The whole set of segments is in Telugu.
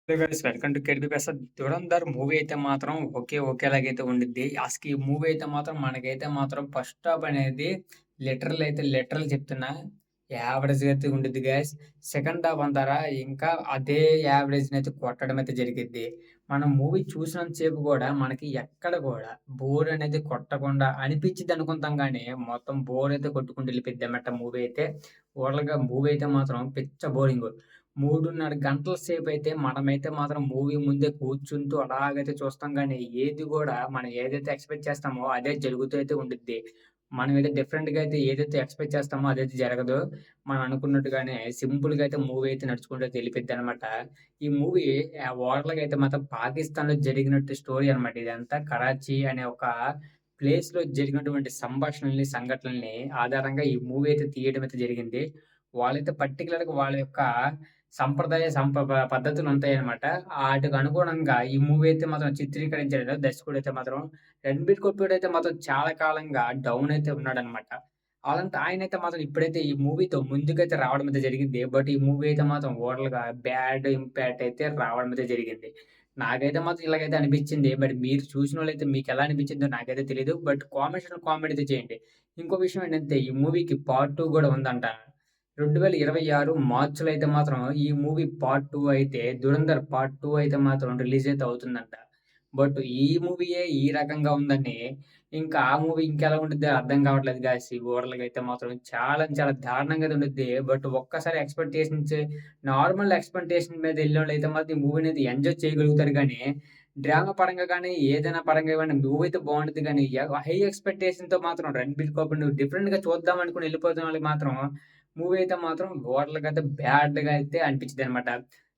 Hello guys welcome to కేడిపి Prasad. 'Dhurandhar' movie అయితే మాత్రం ఒకేలాగైతే ఉండిద్ది. అసలు ఈ మూవీ అయితే మాత్రం మనకైతే మాత్రం ఫస్ట్ హాఫ్ అనేది లిటరల్ చెప్తున్నా యావరేజ్‌గా అయితే ఉండిద్ది గైస్. సెకండ్ హాఫ్ అంటారా ఇంకా అదే యావరేజ్‌నైతే కొట్టడం అయితే జరిగిద్ది. మనం మూవీ చూసినంత సేపు గూడా మనకి ఎక్కడ గూడా బోర్ అనేది కొట్టకుండా అనిపిచ్చిద్ది అనుకుంటాం గానీ, మొత్తం బోర్ అయితే కొట్టుకుంటూ ఎళ్ళిపోయిద్దనమాట మూవీ అయితే. ఓవరాల్‌గా మూవీ అయితే మాత్రం పిచ్చ బోరింగు. 3:30 గంటల సేపయితే మనమైతే మాత్రం మూవీ ముందే కూర్చుంటూ అలాగైతే చూస్తాం గానీ, ఏది గూడా మనం ఏదైతే ఎక్స్‌పెక్ట్ చేస్తామో అదే జరుగుతూ అయితే ఉండిద్ది. మనమేదో డిఫరెంట్‌గా అయితే ఏదైతే ఎక్స్‌పెక్ట్ చేస్తామో అదైతే జరగదు. మనం అనుకున్నట్టుగానే సింపుల్‌గా అయితే మూవీ అయితే నడుచుకుంటూ అయితే ఎళ్ళిపోద్దనమాట. ఈ మూవీ ఓవరాల్‌గా అయితే మాత్రం పాకిస్తాన్‌లో జరిగినట్టు స్టోరీ అనమాట ఇదంతా. కరాచీ అనే ఒక ప్లేస్‌లో జరిగినటువంటి సంభాషణల్ని, సంఘటనల్ని ఆధారంగా ఈ మూవీ అయితే తీయడం అయితే జరిగింది. వాళ్ళైతే పర్టిక్యులర్‌గా వాళ్ళ యొక్క సంప్రదాయ పద్ధతులుంటాయనమాట. ఆటికి అనుగుణంగా ఈ మూవీ అయితే మాత్రం చిత్రీకరించాడు దర్శకుడైతే మాత్రం. 'రణబీర్ కపూర్' అయితే మాత్రం చాలా కాలంగా డౌన్ అయితే ఉన్నాడనమాట. అలాంటి ఆయనైతే మాత్రం ఇప్పుడైతే ఈ మూవీతో ముందుకైతే రావడం అయితే జరిగింది. బట్ ఈ మూవీ అయితే మాత్రం ఓవరాల్‌గా బ్యాడ్ ఇంపాక్ట్ అయితే రావడం అయితే జరిగింది. నాకైతే మాత్రం ఇలాగైతే అనిపిచ్చింది. మరి మీరు చూసినోళ్ళైతే మీకెలా అనిపిచ్చిందో నాకైతే తెలీదు. బట్ కామెంట్ అయితే చేయండి. ఇంకో విషయం ఏంటంటే ఈ మూవీకి పార్ట్ 2 గూడా ఉందంట. 2026 మార్చ్‌లో అయితే మాత్రం ఈ మూవీ పార్ట్ 2 అయితే 'ధురంధర్' పార్ట్ 2 అయితే మాత్రం రిలీజ్ అయితే అవుతుందంట. బట్ ఈ మూవీయే ఈ రకంగా ఉందని ఇంకా ఆ మూవీ ఇంకెలా ఉండిద్దో అర్థం కావట్లేదు గాయ్స్. ఈ ఓవరాల్‌గా అయితే మాత్రం చాలా దారుణంగా అయితే ఉండిద్ది. బట్ ఒక్కసారి నార్మల్ ఎక్స్‌పెక్టేషన్ మీద ఎళ్ళినోళ్ళైతే మాత్రం ఈ మూవీనైతే ఎంజాయ్ చేయగలుగుతారు గానీ, డ్రామా పరంగా గానీ, ఏదైనా పరంగా గానీ మూవీ అయితే బావుండిద్ది గానీ, హై ఎక్స్‌పెక్టేషన్‌తో మాత్రం 'రణబీర్ కపూర్‌ని' డిఫరెంట్‌గా చూద్దాం అనుకుని ఎళ్ళిపోతున్న వాళ్ళకి మాత్రం మూవీ అయితే మాత్రం ఓవరాల్‌గా అయితే బ్యాడ్‌గా అయితే అనిపించిద్దనమాట.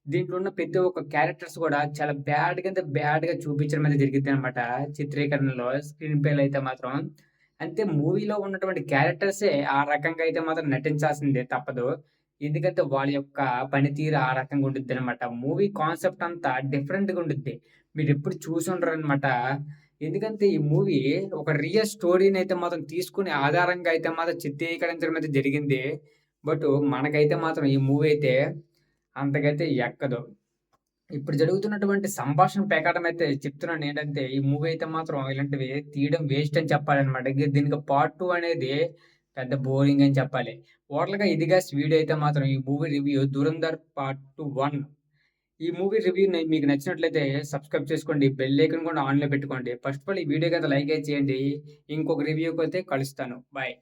దీంట్లో ఉన్న ప్రతి ఒక్క క్యారెక్టర్స్ గూడా చాలా బ్యాడ్‌గా చూపించడం అయితే జరిగిద్దనమాట. చిత్రీకరణలో స్క్రీన్ ప్లేలో అయితే మాత్రం. అంతే మూవీలో ఉన్నటువంటి క్యారెక్టర్సే ఆ రకంగా అయితే మాత్రం నటించాల్సిందే తప్పదు. ఎందుకంటే వాళ్ళ యొక్క పనితీరు ఆ రకంగా ఉండిద్దనమాట. మూవీ కాన్సెప్ట్ అంతా డిఫరెంట్‌గా ఉండిద్ది. మీరెప్పుడు చూసుండరనమాట. ఎందుకంటే ఈ మూవీ ఒక రియల్ స్టోరీనైతే మాత్రం తీసుకొని ఆధారంగా అయితే మాత్రం చిత్రీకరించడం అయితే జరిగింది. మనకైతే మాత్రం ఈ మూవీ అయితే అంతకైతే ఎక్కదు. ఇప్పుడు జరుగుతున్నటువంటి సంభాషణ ప్రకారం అయితే చెప్తున్నానేంటంటే, ఈ మూవీ అయితే మాత్రం ఇలాంటివి తీయడం వేస్ట్ అని చెప్పాలనమాట. దీనికి పార్ట్ 2 అనేది పెద్ద బోరింగ్ అని చెప్పాలి. ఓవరాల్‌గా ఇది గాయ్స్ వీడియో అయితే మాత్రం ఈ మూవీ రివ్యూ 'ధురంధర్ పార్ట్ 1' ఈ మూవీ రివ్యూ మీకు నచ్చినట్లయితే సబ్స్క్రైబ్ చేసుకోండి. బెల్ ఐకాన్ కూడా ఆన్‌లో పెట్టుకోండి. ఫస్ట్ ఆఫ్ ఆల్ ఈ వీడియోకి అయితే లైక్ అయితే చేయండి. ఇంకొక రివ్యూకైతే కలుస్తాను. బాయ్.